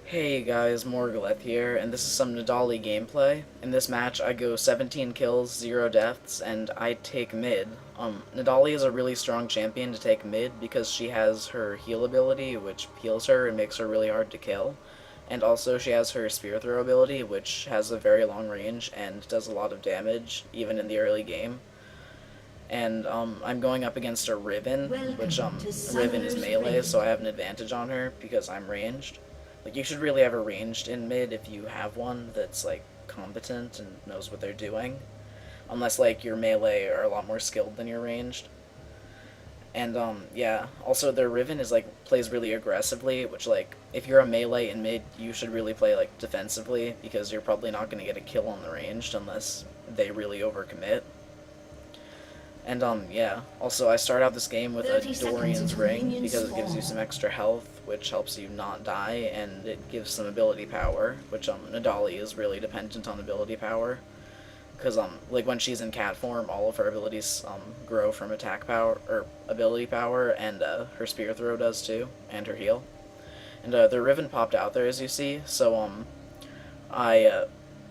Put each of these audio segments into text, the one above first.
Hey guys, Morgaleth here, and this is some Nidalee gameplay. In this match, I go 17 kills, 0 deaths, and I take mid. Nidalee is a really strong champion to take mid because she has her heal ability, which heals her and makes her really hard to kill. And also she has her spear throw ability, which has a very long range and does a lot of damage, even in the early game. And I'm going up against a Riven, which Riven is melee, so I have an advantage on her because I'm ranged. Like, you should really have a ranged in mid if you have one that's, like, competent and knows what they're doing. Unless, like, your melee are a lot more skilled than your ranged. And, yeah. Also, their Riven is, like, plays really aggressively, which, like, if you're a melee in mid, you should really play, like, defensively, because you're probably not going to get a kill on the ranged unless they really overcommit. And, yeah. Also, I start out this game with a Dorian's Ring, because it gives you some extra health, which helps you not die, and it gives some ability power, which, Nidalee is really dependent on ability power. Because, like, when she's in cat form, all of her abilities, grow from attack power, or ability power, and, her spear throw does too, and her heal. And, the Riven popped out there, as you see, so,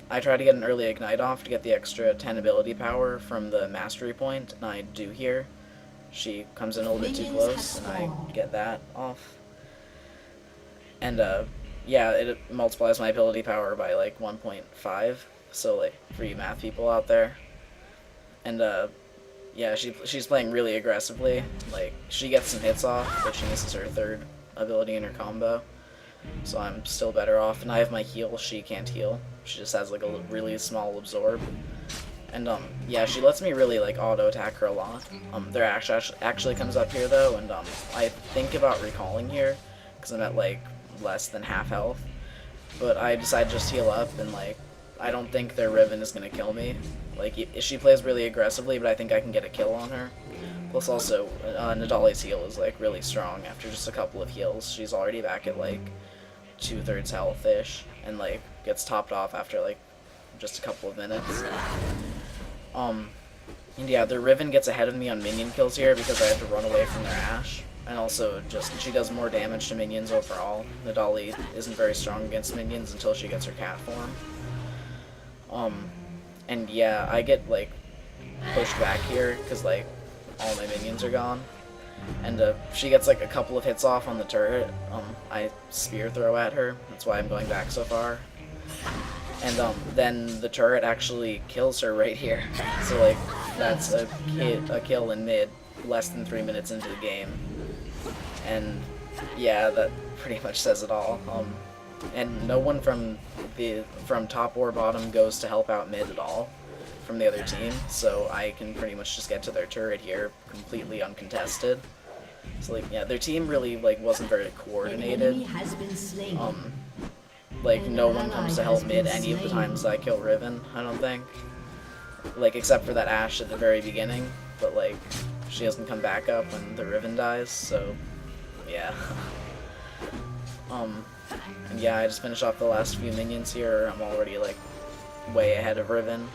I try to get an early Ignite off to get the extra 10 ability power from the Mastery Point, and I do here. She comes in a little bit too close, and I get that off. And, yeah, it multiplies my ability power by, like, 1.5, so, like, for you math people out there. And, yeah, she's playing really aggressively. Like, she gets some hits off, but she misses her third ability in her combo. So I'm still better off, and I have my heal. She can't heal. She just has like a really small absorb. And yeah, she lets me really like auto attack her a lot. Their actually comes up here though, and I think about recalling here because I'm at like less than half health. But I decide just heal up, and like I don't think their Riven is gonna kill me. Like she plays really aggressively, but I think I can get a kill on her. Plus also, Nidalee's heal is like really strong after just a couple of heals. She's already back at like 2/3 health-ish, and like gets topped off after like just a couple of minutes. And yeah, the Riven gets ahead of me on minion kills here because I have to run away from their Ashe, and also just she does more damage to minions overall. Nidalee isn't very strong against minions until she gets her cat form. And yeah, I get like pushed back here because like all my minions are gone. And she gets like a couple of hits off on the turret. I spear throw at her. That's why I'm going back so far. And then the turret actually kills her right here. So like that's a kill in mid, less than 3 minutes into the game. And yeah, that pretty much says it all. And no one from top or bottom goes to help out mid at all from the other team, so I can pretty much just get to their turret here completely uncontested. So like yeah, their team really like wasn't very coordinated. Like no one comes to help mid any of the times I kill Riven, I don't think. Like except for that Ashe at the very beginning, but like she doesn't come back up when the Riven dies, so yeah. And yeah, I just finished off the last few minions here. I'm already like way ahead of Riven.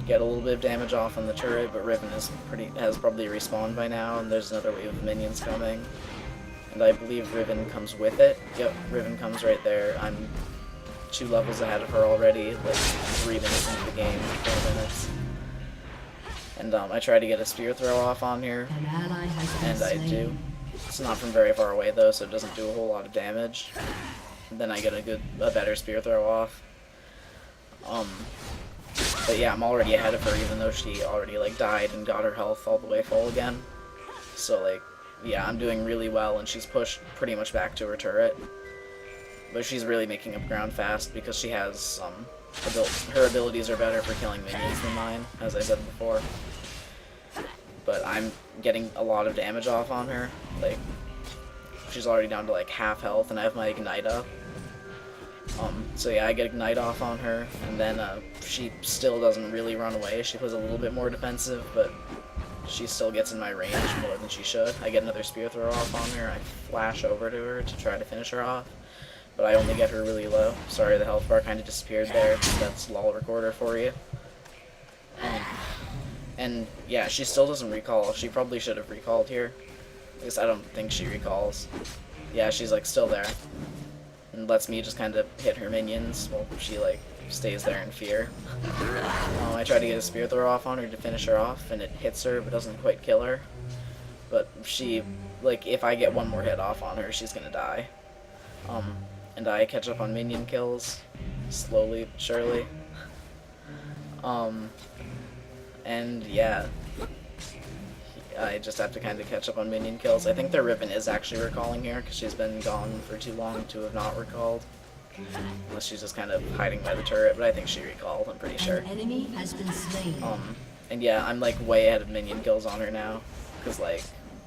Get a little bit of damage off on the turret, but Riven has probably respawned by now, and there's another wave of minions coming. And I believe Riven comes with it. Yep, Riven comes right there. I'm 2 levels ahead of her already, like 3 minutes into the game, 4 minutes. And I try to get a spear throw off on here, and I do. It's not from very far away though, so it doesn't do a whole lot of damage. And then I get a better spear throw off. But yeah, I'm already ahead of her, even though she already like died and got her health all the way full again. So like, yeah, I'm doing really well, and she's pushed pretty much back to her turret. But she's really making up ground fast because she has her abilities are better for killing minions than mine, as I said before. But I'm getting a lot of damage off on her. Like, she's already down to like half health, and I have my Ignite up. So yeah, I get Ignite off on her, and then she still doesn't really run away. She plays a little bit more defensive, but she still gets in my range more than she should. I get another spear throw off on her. I flash over to her to try to finish her off, but I only get her really low. Sorry, the health bar kind of disappeared there. That's LOL recorder for you. And yeah, she still doesn't recall. She probably should have recalled here. At least I don't think she recalls. Yeah, she's like still there. and lets me just kind of hit her minions while she, like, stays there in fear. I try to get a spear throw off on her to finish her off, and it hits her but doesn't quite kill her. But she, like, if I get one more hit off on her, she's gonna die. And I catch up on minion kills, slowly but surely. And yeah, I just have to kind of catch up on minion kills. I think their Riven is actually recalling here, because she's been gone for too long to have not recalled. Unless she's just kind of hiding by the turret, but I think she recalled, I'm pretty sure. An enemy has been slain. And yeah, I'm like way ahead of minion kills on her now, because like,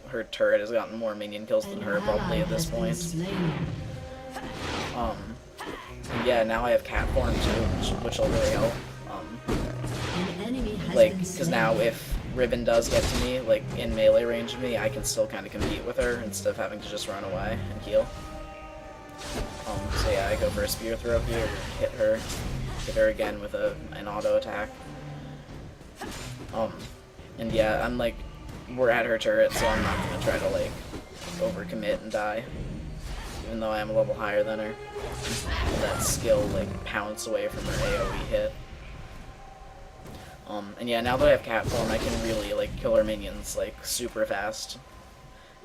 her turret has gotten more minion kills than her probably at this point. And yeah, now I have cat form too, which will really help. Like, because now if Riven does get to me, like in melee range of me, I can still kind of compete with her instead of having to just run away and heal. So yeah, I go for a spear throw here, hit her again with an auto attack. And yeah, I'm like, we're at her turret, so I'm not gonna try to like overcommit and die, even though I am a level higher than her. That skill like pounce away from her AoE hit. And yeah, now that I have cat form, I can really like kill her minions like super fast,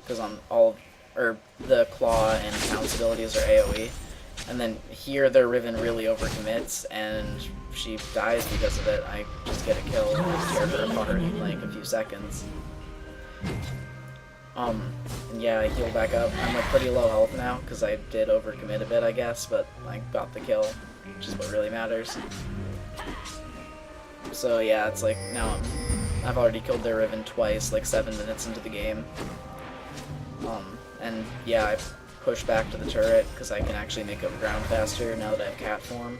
because the claw and pounce abilities are AoE, and then here their Riven really overcommits and she dies because of it. I just get a kill and tear her apart in like a few seconds. And yeah, I heal back up. I'm like pretty low health now because I did overcommit a bit, I guess, but I got the kill, which is what really matters. So yeah, it's like now I've already killed their Riven twice, like 7 minutes into the game. And yeah, I push back to the turret because I can actually make up ground faster now that I have cat form.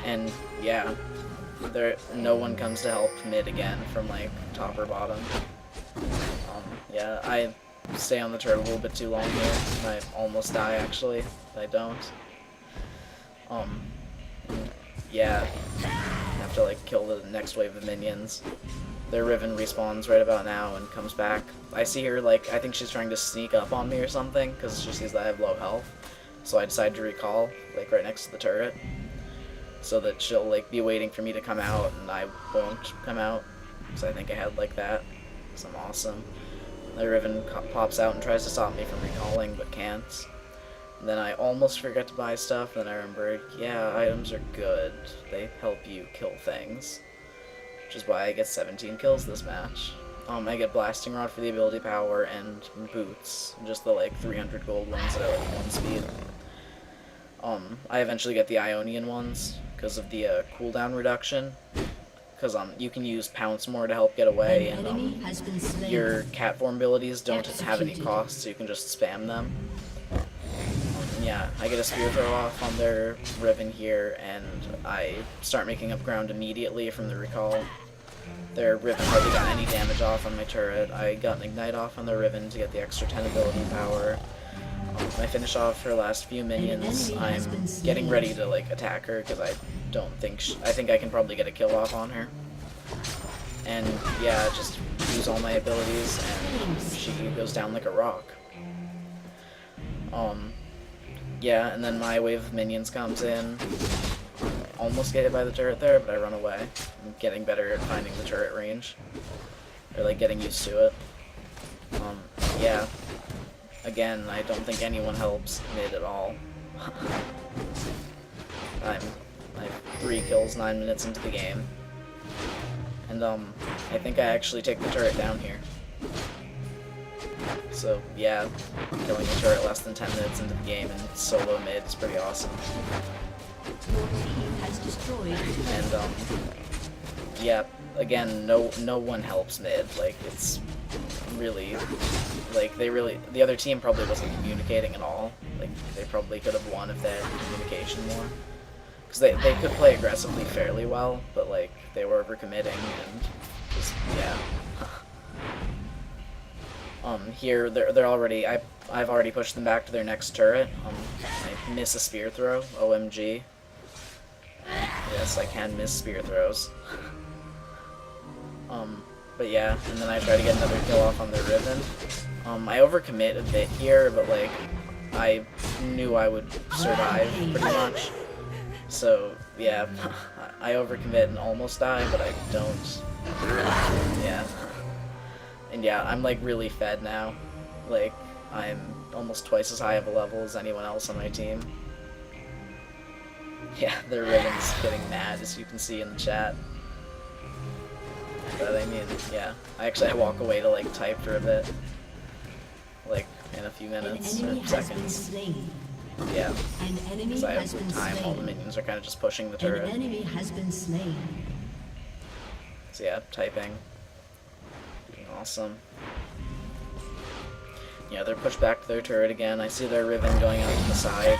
And yeah, no one comes to help mid again from like top or bottom. Yeah, I stay on the turret a little bit too long here. I almost die actually, but I don't. Yeah, I have to like kill the next wave of minions. Their Riven respawns right about now and comes back. I see her like, I think she's trying to sneak up on me or something because she sees that I have low health. So I decide to recall, like right next to the turret, so that she'll like be waiting for me to come out and I won't come out. So I think I had like that, because I'm awesome. The Riven pops out and tries to stop me from recalling, but can't. And then I almost forget to buy stuff, then I remember, yeah, items are good. They help you kill things. Which is why I get 17 kills this match. I get Blasting Rod for the ability power and boots, just the like 300 gold ones that are like 1 speed. I eventually get the Ionian ones because of the cooldown reduction. Because you can use Pounce more to help get away, and your cat form abilities don't have any cost, so you can just spam them. Yeah, I get a spear throw off on their Riven here, and I start making up ground immediately from the recall. Their Riven hardly got any damage off on my turret. I got an Ignite off on their Riven to get the extra 10 ability power. I finish off her last few minions. I'm getting ready to like attack her because I think I can probably get a kill off on her. And yeah, just use all my abilities and she goes down like a rock. Yeah, and then my wave of minions comes in. Almost get hit by the turret there, but I run away. I'm getting better at finding the turret range. Or like getting used to it. Yeah. Again, I don't think anyone helps mid at all. I have 3 kills 9 minutes into the game. And I think I actually take the turret down here. So yeah, killing the turret less than 10 minutes into the game and solo mid is pretty awesome. And yeah, again, no one helps mid. Like, it's really, like, the other team probably wasn't communicating at all. Like, they probably could have won if they had communication more. Because they could play aggressively fairly well, but like, they were overcommitting and just, yeah. Here, they're already, I've already pushed them back to their next turret. I miss a spear throw, OMG. Yes, I can miss spear throws. But yeah, and then I try to get another kill off on their Riven. I overcommit a bit here, but like, I knew I would survive pretty much. So yeah, I overcommit and almost die, but I don't. Yeah. And yeah, I'm like really fed now. Like, I'm almost twice as high of a level as anyone else on my team. Yeah, their Riven's getting mad, as you can see in the chat. But I mean, yeah, I walk away to like type for a bit. Like, in a few minutes or seconds. Yeah, because I have time, all the minions are kind of just pushing the turret. An enemy has been slain. So yeah, typing. Awesome. Yeah, they're pushed back to their turret again. I see their Riven going out to the side.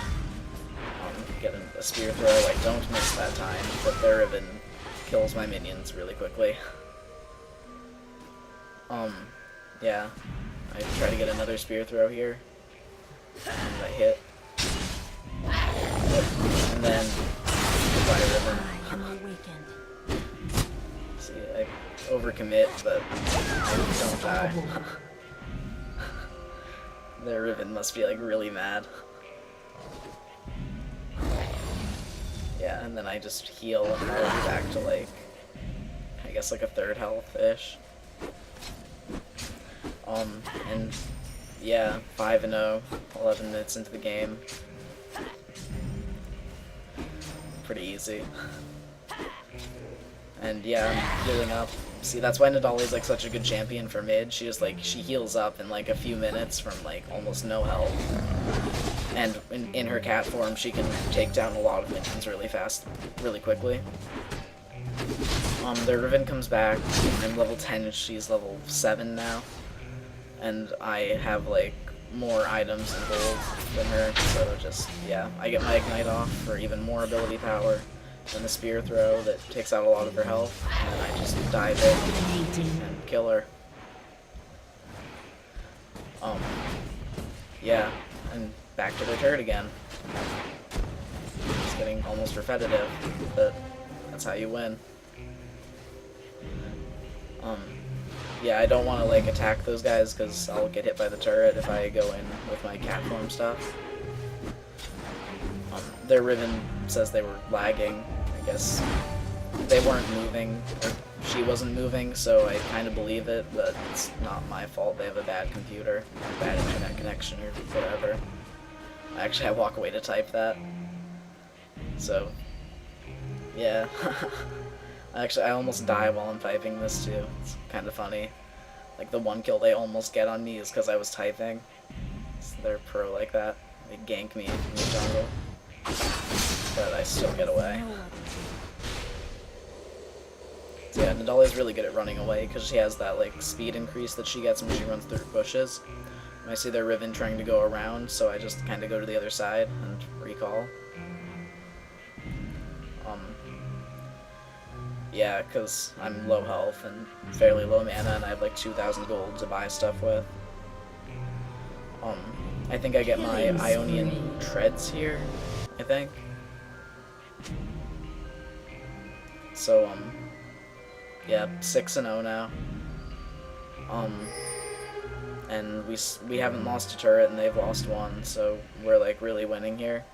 Getting a spear throw. I don't miss that time, but their Riven kills my minions really quickly. Yeah. I try to get another spear throw here. And I hit. And then goodbye Riven. See, I overcommit, but I don't die. Their Riven must be like really mad. Yeah, and then I just heal and I'll be back to like, I guess like a third health-ish. And yeah, 5-0, 11 minutes into the game. Pretty easy. And yeah, I'm healing up. See, that's why Nidalee is like such a good champion for mid. She heals up in like a few minutes from like almost no health. And in her cat form, she can take down a lot of minions really fast, really quickly. The Riven comes back. I'm level 10, she's level 7 now. And I have like more items and gold than her, so just, yeah. I get my Ignite off for even more ability power. And the spear throw that takes out a lot of her health, and then I just dive in and kill her. Yeah, and back to their turret again. It's getting almost repetitive, but that's how you win. Yeah, I don't want to like attack those guys because I'll get hit by the turret if I go in with my cat form stuff. Their Riven says they were lagging. I guess they weren't moving, or she wasn't moving, so I kind of believe it, but it's not my fault. They have a bad computer, bad internet connection, or whatever. I walk away to type that. So, yeah. I almost die while I'm typing this too. It's kind of funny. Like, the one kill they almost get on me is because I was typing. So they're pro like that. They gank me in the jungle. But I still get away. So yeah, Nidalee is really good at running away because she has that like speed increase that she gets when she runs through bushes. And I see their Riven trying to go around, so I just kind of go to the other side and recall. Yeah, because I'm low health and fairly low mana, and I have like 2,000 gold to buy stuff with. I think I get my Ionian treads here, I think. So, yeah, 6-0 now. And we haven't lost a turret and they've lost one, so we're like really winning here.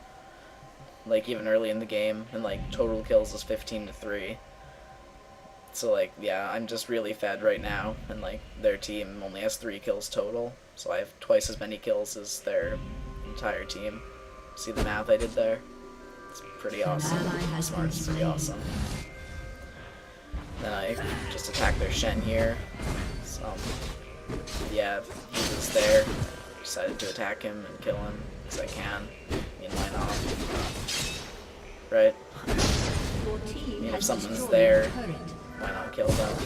Like even early in the game, and like total kills is 15-3. So like, yeah, I'm just really fed right now, and like their team only has 3 kills total, so I have twice as many kills as their entire team. See the math I did there? It's pretty awesome. Smart, it's pretty awesome. Then I just attack their Shen here. So, yeah, he was there. Decided to attack him and kill him, because I can. I mean, why not? Right? I mean, if someone's there, why not kill them?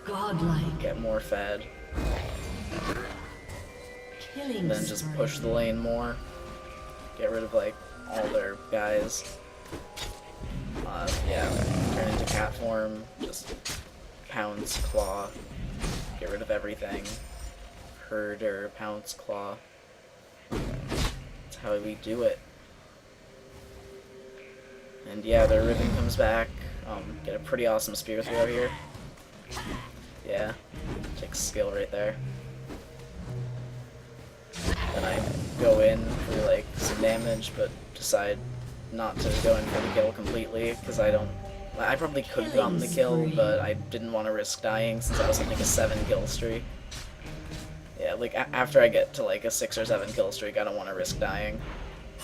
Godlike. Get more fed. And then just push the lane more. Get rid of, like, all their guys. Yeah, turn into cat form, just pounce, claw, get rid of everything. Herder, pounce, claw. That's how we do it. And yeah, their Riven comes back. Get a pretty awesome spear throw here. Yeah, takes skill right there. Then I go in in damage, but decide not to go in for the kill completely, because I probably could have gotten the kill, but I didn't want to risk dying since I was on like a 7 kill streak. Yeah, like after I get to like a 6 or 7 kill streak, I don't want to risk dying.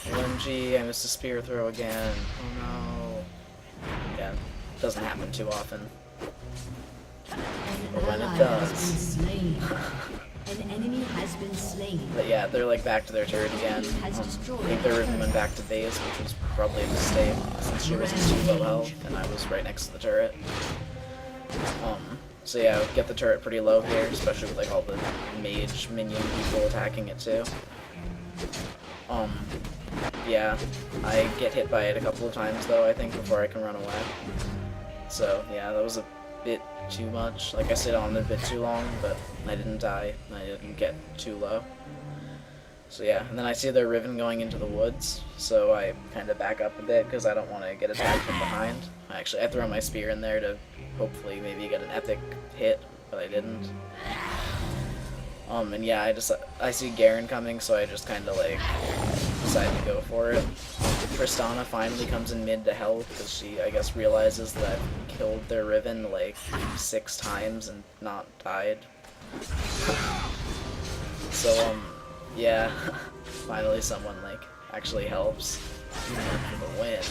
OMG, I missed a spear throw again. Oh no. Yeah, doesn't happen too often. But when it does. An enemy has been slain. But yeah, they're like back to their turret again. I think their Riven went back to base, which was probably a mistake since she was too low health and I was right next to the turret. So yeah, get the turret pretty low here, especially with like all the mage minion people attacking it too. Yeah, I get hit by it a couple of times though, I think, before I can run away. So yeah, that was a bit too much. Like I stayed on it a bit too long, but I didn't die. I didn't get too low. So yeah, and then I see their Riven going into the woods, so I kind of back up a bit because I don't want to get attacked from behind. Actually, I throw my spear in there to hopefully maybe get an epic hit, but I didn't. And yeah, I see Garen coming, so I just kind of like decide to go for it. Tristana finally comes in mid to help because she, I guess, realizes that I've killed their Riven like 6 times and not died. So, yeah, finally someone like actually helps for the win.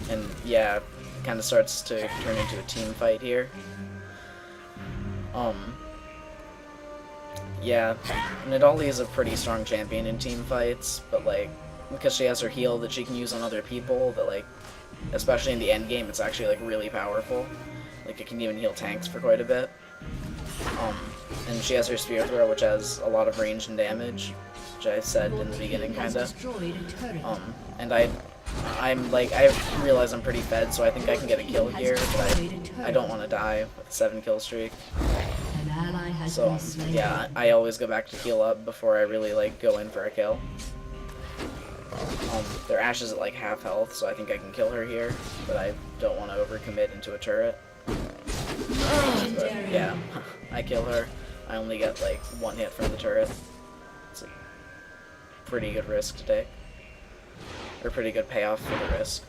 And yeah, it kind of starts to turn into a team fight here. Yeah, Nidalee is a pretty strong champion in team fights, but like, because she has her heal that she can use on other people, that like, especially in the end game, it's actually like really powerful. Like, it can even heal tanks for quite a bit. And she has her spear throw, which has a lot of range and damage, which I said in the beginning, kinda. And I'm like, I realize I'm pretty fed, so I think I can get a kill here, but I don't want to die with a 7 kill streak. So, yeah, I always go back to heal up before I really, like, go in for a kill. Their Ashe is at, like, half health, so I think I can kill her here, but I don't want to overcommit into a turret. But, yeah, I kill her. I only get, like, 1 hit from the turret. It's a pretty good risk to take. Or pretty good payoff for the risk.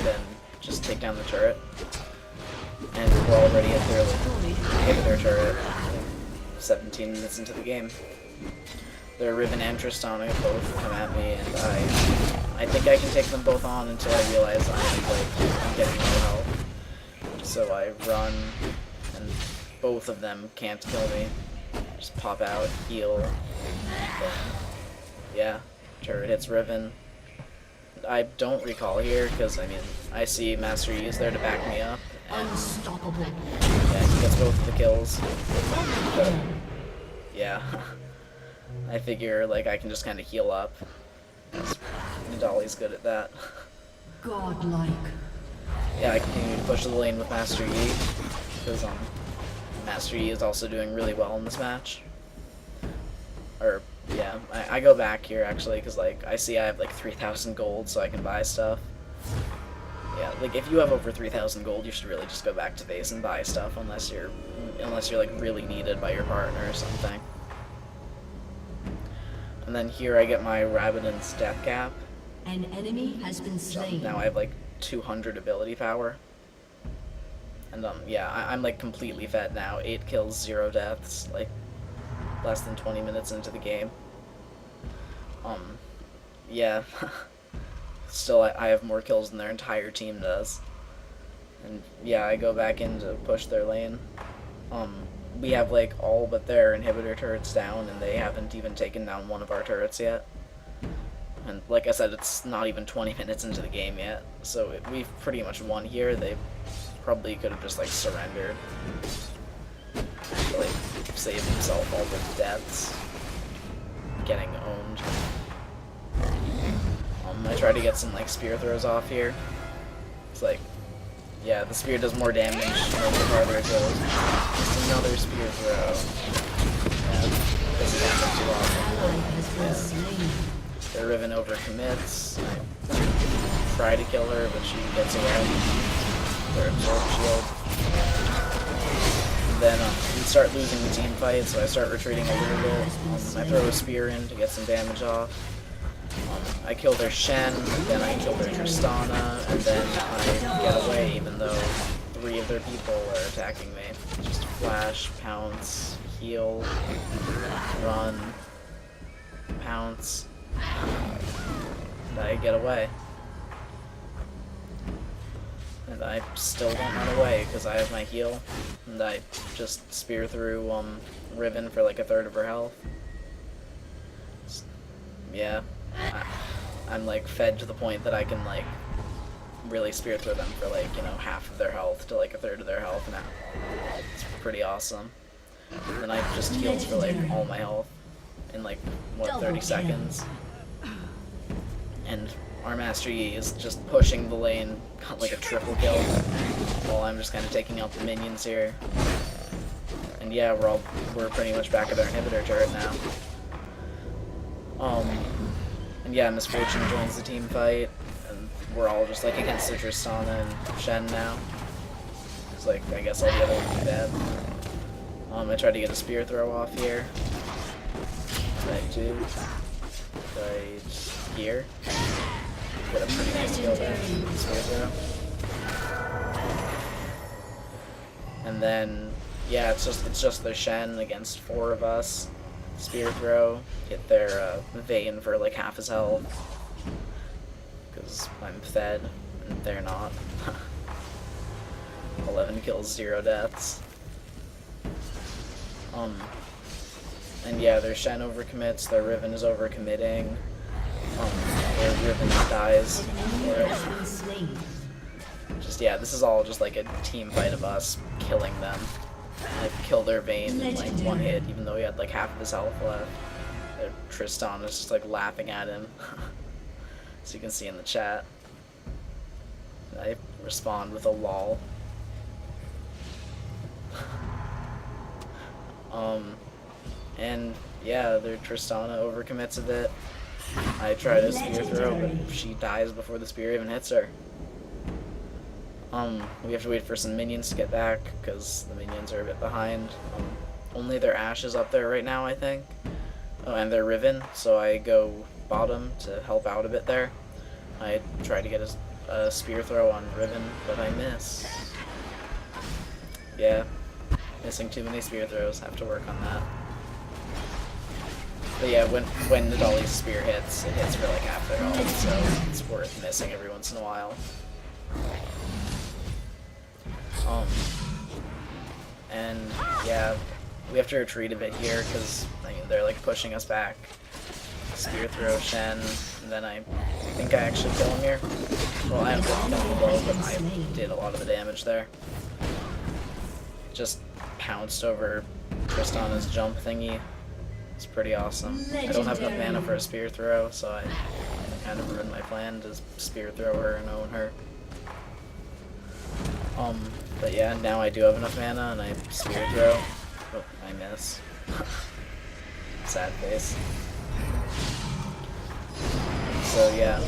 Then just take down the turret. And we're already at their turret 17 minutes into the game. Their Riven and Tristana both come at me, and I think I can take them both on until I realize I'm getting no health. So I run, and both of them can't kill me. Just pop out, heal, then, yeah, turret hits Riven. I don't recall here, because, I mean, I see Master Yi is there to back me up. Unstoppable. Yeah, he gets both of the kills. But, yeah. I figure, like, I can just kind of heal up. Nidalee's good at that. Godlike. Yeah, I continue to push the lane with Master Yi, because, Master Yi is also doing really well in this match. Or, yeah, I go back here, actually, because, like, I see I have, like, 3,000 gold, so I can buy stuff. Yeah, like, if you have over 3,000 gold, you should really just go back to base and buy stuff, unless you're, like, really needed by your partner or something. And then here I get my Rabadon's death cap. An enemy has been slain. So now I have, like, 200 ability power. And, yeah, I'm, like, completely fed now. 8 kills, 0 deaths, like, less than 20 minutes into the game. Yeah. Still, I have more kills than their entire team does. And, yeah, I go back in to push their lane. We have, like, all but their inhibitor turrets down, and they haven't even taken down one of our turrets yet. And, like I said, it's not even 20 minutes into the game yet, so we've pretty much won here. They probably could have just, like, surrendered. Like, save himself all the deaths. Getting owned. I try to get some, like, spear throws off here. It's like, yeah, the spear does more damage the farther it goes. Just another spear throw. Yeah, doesn't happen too often. Yeah. Their Riven overcommits. I try to kill her, but she gets away. Their absorb shield. Then we start losing the team fight, so I start retreating a little bit. I I throw a spear in to get some damage off. I kill their Shen, then I kill their Tristana, and then I get away even though 3 of their people are attacking me. Just flash, pounce, heal, run, pounce, and I get away. And I still don't run away because I have my heal, and I just spear through Riven for like a third of her health. Yeah, I'm like fed to the point that I can like really spear through them for like, you know, half of their health to like a third of their health now. It's pretty awesome. And I just healed for like all my health in like, what, 30 seconds. And our Master Yi is just pushing the lane, got like a triple kill, while I'm just kind of taking out the minions here. And yeah, we're pretty much back at our inhibitor turret now. And yeah, Misfortune joins the team fight, and we're all just like against the Tristana and Shen now. It's like, I guess all the other ones are dead. I tried to get a spear throw off here. Right to right here. Get a pretty nice kill there. Spear throw. And then yeah, it's just their Shen against 4 of us. Spear throw, hit their Vayne for like half his health. Because I'm fed and they're not. 11 kills, 0 deaths. And yeah, their Shen overcommits, their Riven is overcommitting. Their Riven dies. Just yeah, this is all just like a team fight of us killing them. I killed their Vayne in like 1 hit, even though he had like half of his health left. Their Tristan is just like laughing at him. So you can see in the chat. I respond with a lol. And yeah, their Tristana overcommits a bit. I try to spear throw, but she dies before the spear even hits her. We have to wait for some minions to get back, because the minions are a bit behind. Only their Ashe is up there right now, I think. Oh, and their Riven, so I go bottom to help out a bit there. I try to get a spear throw on Riven, but I miss. Yeah, missing too many spear throws, have to work on that. But yeah, when Nidalee's spear hits, it hits for like half their health, so it's worth missing every once in a while. And yeah, we have to retreat a bit here because I mean, they're like pushing us back. Spear throw Shen, and then I think I actually kill him here. Well, I haven't killed him below, but I did a lot of the damage there. Just pounced over Tristana's jump thingy. It's pretty awesome. I don't have enough mana for a spear throw, so I kind of ruined my plan to spear throw her and own her. But yeah, now I do have enough mana, and I spear throw. Oh, I miss. Sad face. So yeah,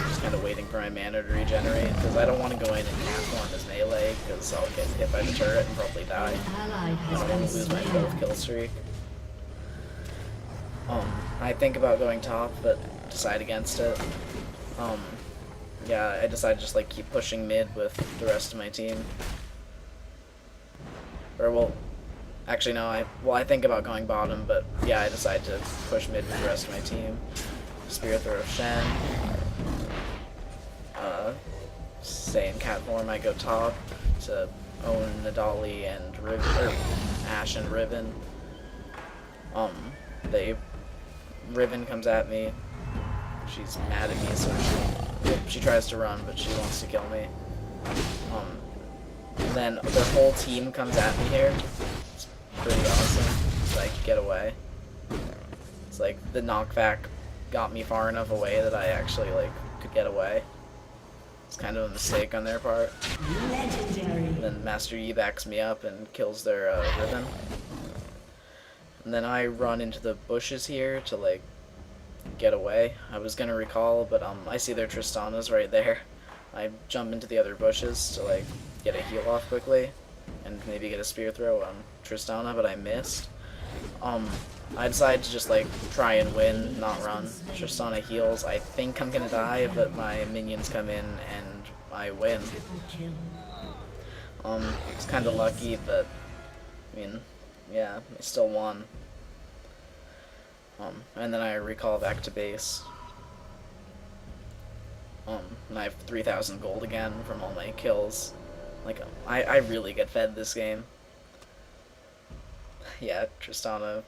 just kind of waiting for my mana to regenerate, because I don't want to go in and platform as melee, because I'll get hit by the turret and probably die. I don't want to lose my 12 kill streak. I think about going top, but decide against it. Yeah, I decided to just like keep pushing mid with the rest of my team. Or well, actually no, I think about going bottom, but yeah, I decided to push mid with the rest of my team. Spear throw Shen. Say in cat form, I go top to own Nidalee and Ashe and Riven. Riven comes at me. She's mad at me, so she tries to run, but she wants to kill me. And then their whole team comes at me here. It's pretty awesome. So I can get away. It's like the knockback got me far enough away that I actually like could get away. It's kind of a mistake on their part. Legendary. And then Master Yi backs me up and kills their Riven. And then I run into the bushes here to like get away. I was gonna recall, but I see their Tristanas right there. I jump into the other bushes to like get a heal off quickly and maybe get a spear throw on Tristana, but I missed. I decided to just, like, try and win, not run. Tristana heals. I think I'm gonna die, but my minions come in and I win. It's kind of lucky, but, I mean, yeah, I still won. And then I recall back to base. And I have 3,000 gold again from all my kills. Like, I really get fed this game. Yeah, Tristana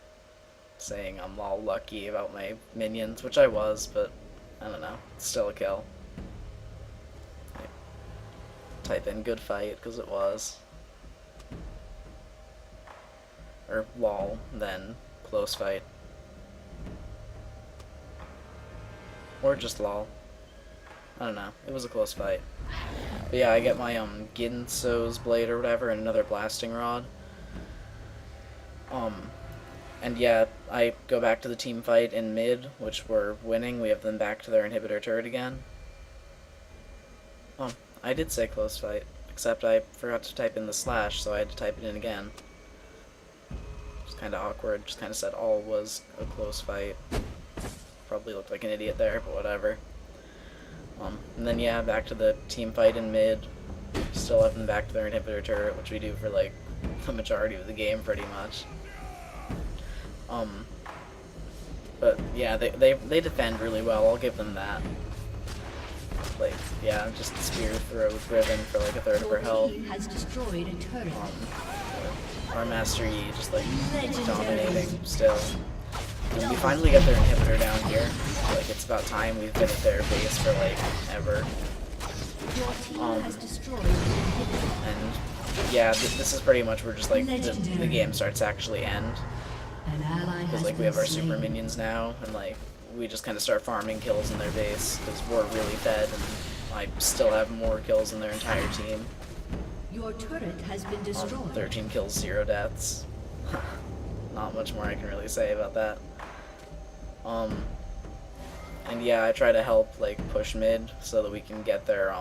saying I'm all lucky about my minions, which I was, but I don't know, it's still a kill. I type in good fight, because it was. Or lol, then close fight. Or just lol. I don't know, it was a close fight. But yeah, I get my Ginso's blade or whatever, and another blasting rod. And yeah, I go back to the team fight in mid, which we're winning. We have them back to their inhibitor turret again. Oh, I did say close fight, except I forgot to type in the slash, so I had to type it in again. It's kind of awkward, just kind of said all was a close fight. Probably looked like an idiot there, but whatever. And then yeah, back to the team fight in mid. Still have them back to their inhibitor turret, which we do for like the majority of the game pretty much. But yeah, they defend really well, I'll give them that. Like, yeah, just spear throw driven for like a third of her health. Has destroyed a turret. Our Master Yi just like dominating still. And we finally get their inhibitor down here. Like, it's about time. We've been at their base for like ever. Your team has destroyed an inhibitor. And yeah, this is pretty much where just like the game starts to actually end. An ally Because has like we have our been super slain. minions now, and like we just kind of start farming kills in their base because we're really fed, and I still have more kills than their entire team. Your turret has been destroyed. 13 kills, 0 deaths. Not much more I can really say about that. And yeah, I try to help like push mid so that we can get their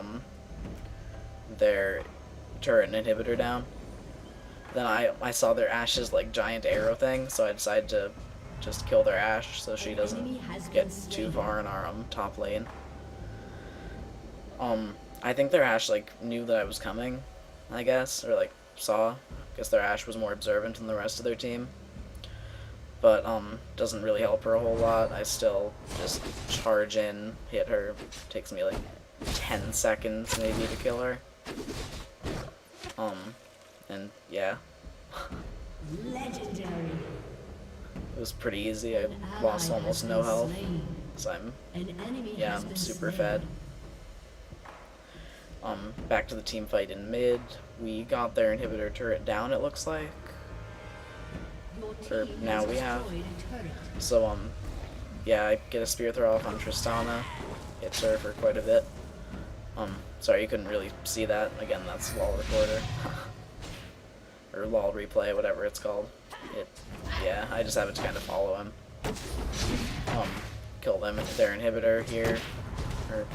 turret and inhibitor down. Then I saw their Ash's like giant arrow thing, so I decided to just kill their Ash so she doesn't get too far in our top lane. I think their Ash like knew that I was coming, I guess, or like saw. I guess their Ash was more observant than the rest of their team. But doesn't really help her a whole lot. I still just charge in, hit her. Takes me like 10 seconds maybe to kill her. And yeah. Legendary. It was pretty easy. I lost almost no health. So I'm I'm super fed. Back to the team fight in mid. We got their inhibitor turret down, it looks like. Or now we have. So yeah, I get a spear throw off on Tristana. Hits her for quite a bit. Sorry you couldn't really see that. Again, that's LOL recorder. Or LOL replay, whatever it's called. Yeah, I just have it to kind of follow him. Kill them with their inhibitor here. Or,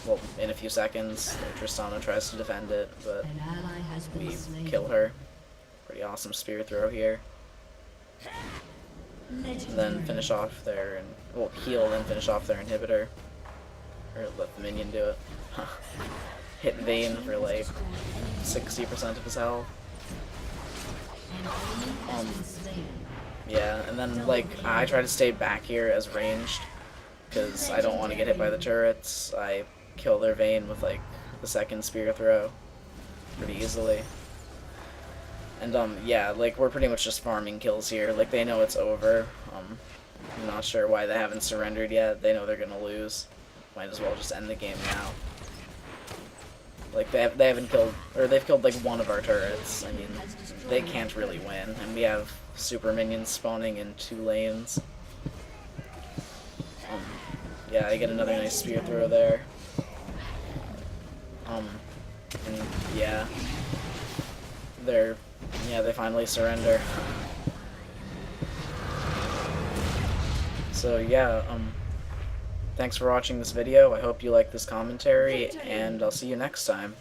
well, in a few seconds. Tristana tries to defend it, but we kill her. Pretty awesome spear throw here. And then finish off their, well, heal and finish off their inhibitor. Or let the minion do it. Hit Vayne for like 60% of his health. Yeah, and then like I try to stay back here as ranged because I don't want to get hit by the turrets. I kill their Vayne with like the second spear throw pretty easily. And yeah, like we're pretty much just farming kills here. Like they know it's over. I'm not sure why they haven't surrendered yet. They know they're gonna lose. Might as well just end the game now. Like they haven't killed, or they've killed like one of our turrets. I mean, they can't really win, and we have super minions spawning in 2 lanes. Yeah, I get another nice spear throw there. And yeah, they finally surrender. So yeah, thanks for watching this video. I hope you like this commentary, and I'll see you next time.